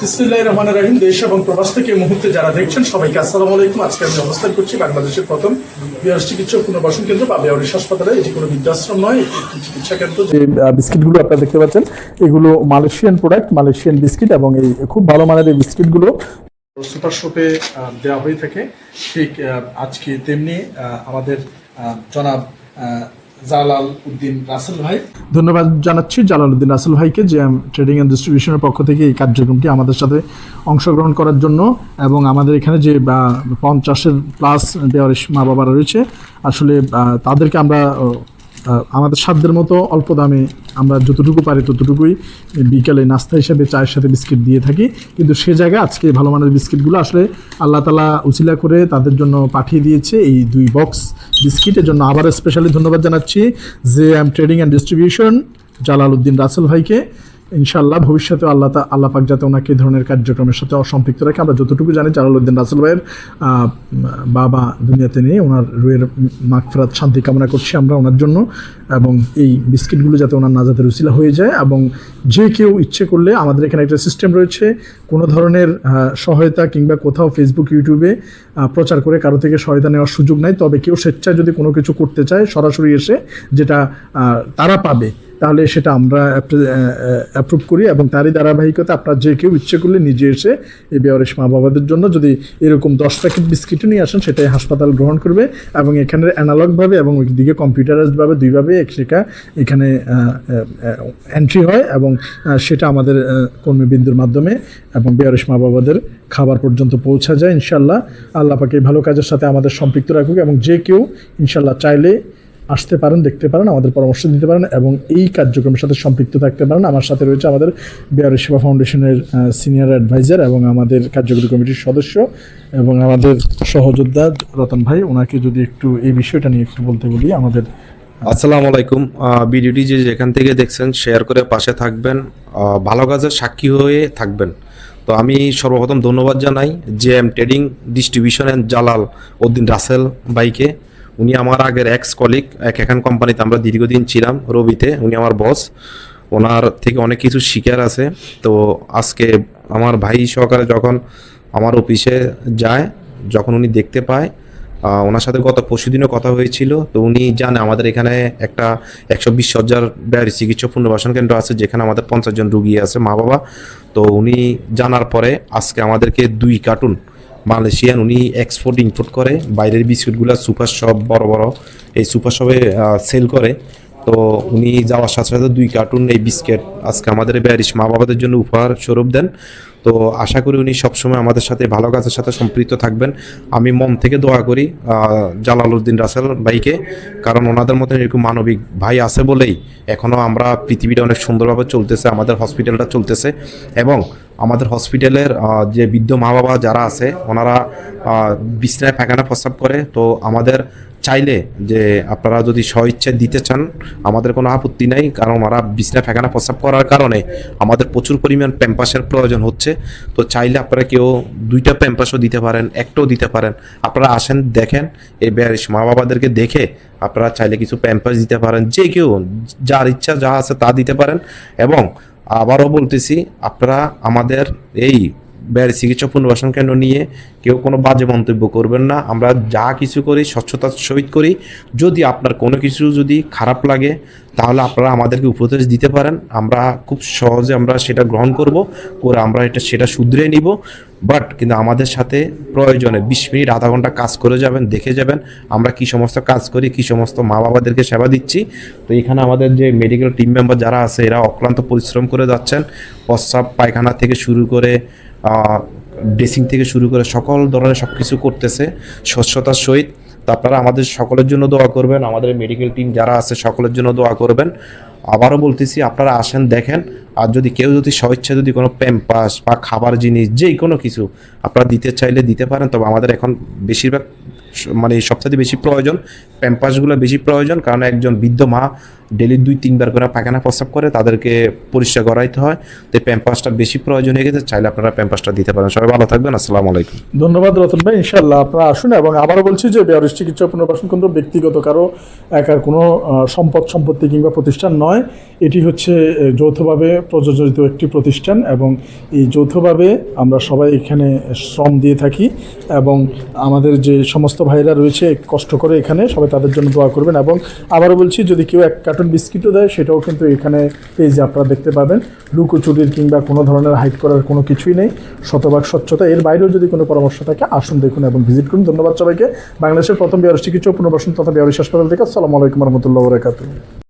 বিসমিল্লাহির রহমানির রহিম। দেশ এবং প্রবাস থেকে এই মুহূর্তে যারা দেখছেন সবাইকে আসসালামু আলাইকুম। আজকে আমি অবস্থান করছি বাংলাদেশের প্রথম বিহার চিকিৎসক পুনর্বাসন কেন্দ্র বা বেয়ারিশ হাসপাতালে। এটি কোনো বৃদ্ধাশ্রম নয়, একটি চিকিৎসা কেন্দ্র। যে বিস্কিটগুলো আপনারা দেখতে পাচ্ছেন, এগুলো মালয়েশিয়ান প্রোডাক্ট, মালয়েশিয়ান বিস্কিট, এবং এই খুব ভালো মানের এই বিস্কিটগুলো সুপার শপে দেওয়া হয়ে থাকে। ঠিক আজকে তেমনি আমাদের জনাব জালাল উদ্দিন রাসেল ভাই, ধন্যবাদ জানাচ্ছি জালাল উদ্দিন রাসেল ভাইকে যে ট্রেডিং অ্যান্ড ডিস্ট্রিবিউশনের পক্ষ থেকে এই কার্যক্রমটি আমাদের সাথে অংশগ্রহণ করার জন্য। এবং আমাদের এখানে যে 50-এর প্লাস বেয়ারিশ মা বাবারা রয়েছে, আসলে তাদেরকে আমরা আমাদের সাধ্যের মতো অল্প দামে আমরা যতটুকু পারি ততটুকুই বিকালে নাস্তা হিসেবে চায়ের সাথে বিস্কিট দিয়ে থাকি। কিন্তু সে জায়গায় আজকে ভালো মানের বিস্কিটগুলো আসলে আল্লাহ তাআলা উছিলা করে তাদের জন্য পাঠিয়ে দিয়েছে এই 2 বক্স বিস্কিটের জন্য আবার স্পেশালি ধন্যবাদ জানাচ্ছি যে trading and distribution Jalal Uddin Rasel ভাইকে। ইনশাআল্লাহ ভবিষ্যতে আল্লাহ পাক যাতে ওনাকে এই ধরনের কার্যক্রমের সাথে অসম্পৃক্ত রাখে। আমরা যতটুকু জানি জালাল উদ্দিন রাসেল ভাইয়ের বাবা দুনিয়াতে নেই, ওনার রুহের মাগফিরাত শান্তি কামনা করছি আমরা ওনার জন্য। এবং এই বিস্কিটগুলো যাতে ওনার নাজাতের উসিলা হয়ে যায়। এবং যে কেউ ইচ্ছে করলে আমাদের এখানে একটা সিস্টেম রয়েছে, কোনো ধরনের সহায়তা কিংবা কোথাও ফেসবুক ইউটিউবে প্রচার করে কারো থেকে সহায়তা নেওয়ার সুযোগ নাই। তবে কেউ স্বেচ্ছায় যদি কোনো কিছু করতে চায় সরাসরি এসে যেটা তারা পাবে, তাহলে সেটা আমরা অ্যাপ্রুভ করি। এবং তারই ধারাবাহিকতা আপনার যে কেউ ইচ্ছে করলে নিজে এসে এই বেয়ারিশ মা বাবাদের জন্য যদি এরকম 10 প্যাকেট বিস্কিটও নিয়ে আসেন, সেটাই হাসপাতাল গ্রহণ করবে। এবং এখানে অ্যানালগভাবে এবং ওইদিকে কম্পিউটারাইজডভাবে দুইভাবে এখানে এন্ট্রি হয় এবং সেটা আমাদের কর্মীবৃন্দুর মাধ্যমে এবং বেয়ারিশ মা বাবাদের খাবার পর্যন্ত পৌঁছা যায়। ইনশাআল্লাহ আল্লাহ পাক এই ভালো কাজের সাথে আমাদের সম্পৃক্ত রাখুক। এবং যে কেউ ইনশাআল্লাহ চাইলে আসতে পারেন, দেখতে পারেন, আমাদের পরামর্শ দিতে পারেন এবং এই কার্যক্রমের সাথে সম্পৃক্ত থাকতে পারেন। আমার সাথে রয়েছে আমাদের বেয়ারিশ সেবা ফাউন্ডেশনের সিনিয়র অ্যাডভাইজার এবং আমাদের কার্যকরী কমিটির সদস্য এবং আমাদের সহযোদ্ধা রতন ভাই। ওনাকে যদি একটু এই বিষয়টা নিয়ে একটু বলতে বলি আমাদের। আসসালামু আলাইকুম। ভিডিওটি যে যেখান থেকে দেখছেন শেয়ার করে পাশে থাকবেন, ভালো কাজের সাক্ষী হয়ে থাকবেন। তো আমি সর্বপ্রথম ধন্যবাদ জানাই JM trading distribution and Jalal Uddin Rasel ভাইকে। উনি আমার আগের এক্স কলিগ, এখান কোম্পানিতে আমরা দীর্ঘদিন ছিলাম রবিতে। উনি আমার বস, ওনার থেকে অনেক কিছু শিকার আছে। তো আজকে আমার ভাই সহকারে যখন আমার অফিসে যায়, যখন উনি দেখতে পায়, ওনার সাথে গত পরশুদিনও কথা হয়েছিল। তো উনি জানে আমাদের এখানে একটা 120 শয্যার বেয়ারিশ চিকিৎসা পুনর্বাসন কেন্দ্র আছে, যেখানে আমাদের 50 জন রুগী আছে মা বাবা। তো উনি জানার পরে আজকে আমাদেরকে 2 কার্টুন মালয়েশিয়ান, উনি এক্সপোর্ট ইম্পোর্ট করে বাইরের বিস্কুটগুলো সুপার শপ, বড় বড় এই সুপার শপে সেল করে। তো উনি যাওয়ার সাথে সাথে 2 কার্টুন এই বিস্কিট আজকে আমাদের বেয়ারিশ মা বাবাদের জন্য উপহার স্বরূপ দেন। তো আশা করি উনি সবসময় আমাদের সাথে ভালো কাজের সাথে সম্পৃক্ত থাকবেন। আমি মন থেকে দোয়া করি জালাল উদ্দিন রাসেল ভাইকে, কারণ ওনাদের মতো এরকম মানবিক ভাই আছে বলেই এখনও আমরা পৃথিবীটা অনেক সুন্দরভাবে চলতেছে, আমাদের হসপিটালটা চলতেছে। এবং আমাদের হসপিটালের যে বৃদ্ধ মা বাবা যারা আছে, ওনারা বিছনায় পায়খানা প্রস্রাব করে। তো আমাদের চাইলে যে আপনারা যদি স্বইচ্ছায় দিতে চান, আমাদের কোনো আপত্তি নাই, কারণ ওরা বিছনায় পায়খানা প্রস্রাব করার কারণে আমাদের প্রচুর পরিমাণ প্যাম্পাসের প্রয়োজন হচ্ছে। তো চাইলে আপনারা কেউ 2টা প্যাম্পাসও দিতে পারেন, একটাও দিতে পারেন। আপনারা আসেন, দেখেন এই বেয়ারিশ মা বাবাদেরকে দেখে আপনারা চাইলে কিছু প্যাম্পাস দিতে পারেন। যে কেউ যার ইচ্ছা যা আছে তা দিতে পারেন। এবং আবারও বলতেছি, আপনারা আমাদের এই বেয়ারিশ চিকিৎসা পুনর্বাসন কেন্দ্র নিয়ে কেউ কোনো বাজে মন্তব্য করবেন না। আমরা যা কিছু করি স্বচ্ছতার সহিত করি। যদি আপনার কোনো কিছু যদি খারাপ লাগে, তাহলে আপনারা আমাদেরকে উপদেশ দিতে পারেন। আমরা খুব সহজে আমরা সেটা গ্রহণ করব, করে আমরা সেটা শুধরে নিব। বাট কিন্তু আমাদের সাথে প্রয়োজনে 20 মিনিট আধা ঘন্টা কাজ করে যাবেন, দেখে যাবেন আমরা কি সমস্ত কাজ করি, কি সমস্ত মা বাবাদেরকে সেবা দিচ্ছি। তো এখানে আমাদের যে মেডিকেল টিম মেম্বার যারা আছে, এরা অক্লান্ত পরিশ্রম করে যাচ্ছেন। প্রস্রাব পায়খানা থেকে শুরু করে ড্রেসিং থেকে শুরু করে সকল ধরনের সব কিছু করতেছে স্বচ্ছতার সহিত। তো আপনারা আমাদের সকলের জন্য দোয়া করবেন, আমাদের মেডিকেল টিম যারা আছে সকলের জন্য দোয়া করবেন। আবারও বলতেছি, আপনারা আসেন, দেখেন। আর যদি কেউ যদি স্বেচ্ছায় যদি কোনো প্যাম্পাস বা খাবার জিনিস যে কোনো কিছু আপনারা দিতে চাইলে দিতে পারেন। তবে আমাদের এখন বেশিরভাগ মানে সবচেয়ে বেশি প্রয়োজন প্যাম্পাসগুলো বেশি প্রয়োজন, কারণ একজন বৃদ্ধ মা ডেলি 2-3 বার করে পায়খানা প্রস্রাব করে, তাদেরকে পরিষ্কার করাইতে হয়। তো প্যাম্পাসটা বেশি প্রয়োজন হয়ে গেছে, চাইলে আপনারা প্যাম্পাসটা দিতে পারেন। সবাই ভালো থাকবেন, আসসালামু আলাইকুম। ধন্যবাদ রতন ভাই, ইনশাআল্লাহ আপনারা আসুন। এবং আবারও বলছি যে বেয়ারিশ চিকিৎসা পুনর্বাসন কেন্দ্র ব্যক্তিগত কারো একার কোনো সম্পত্তি কিংবা প্রতিষ্ঠান নয়। এটি হচ্ছে যৌথভাবে প্রযোজিত একটি প্রতিষ্ঠান, এবং এই যৌথভাবে আমরা সবাই এখানে শ্রম দিয়ে থাকি। এবং আমাদের যে সমস্ত ভাইরা রয়েছে কষ্ট করে এখানে, সবাই তাদের জন্য দোয়া করবেন। এবং আবারও বলছি, যদি কেউ 1 কার্টন বিস্কিটও দেয় সেটাও কিন্তু এখানে পেজে আপনারা দেখতে পাবেন। লুকোচুরির কিংবা কোনো ধরনের হাইড করার কোনো কিছুই নেই, শতভাগ স্বচ্ছতা। এর বাইরেও যদি কোনো পরামর্শ থাকে আসুন, দেখুন এবং ভিজিট করুন। ধন্যবাদ সবাইকে। বাংলাদেশের প্রথম বেয়ারিশ চিকিৎসা পুনর্বাসন তথা বেয়ারিশ হাসপাতাল থেকে। আসসালামু আলাইকুম রহমতুল্লাহ বরকাতুহু।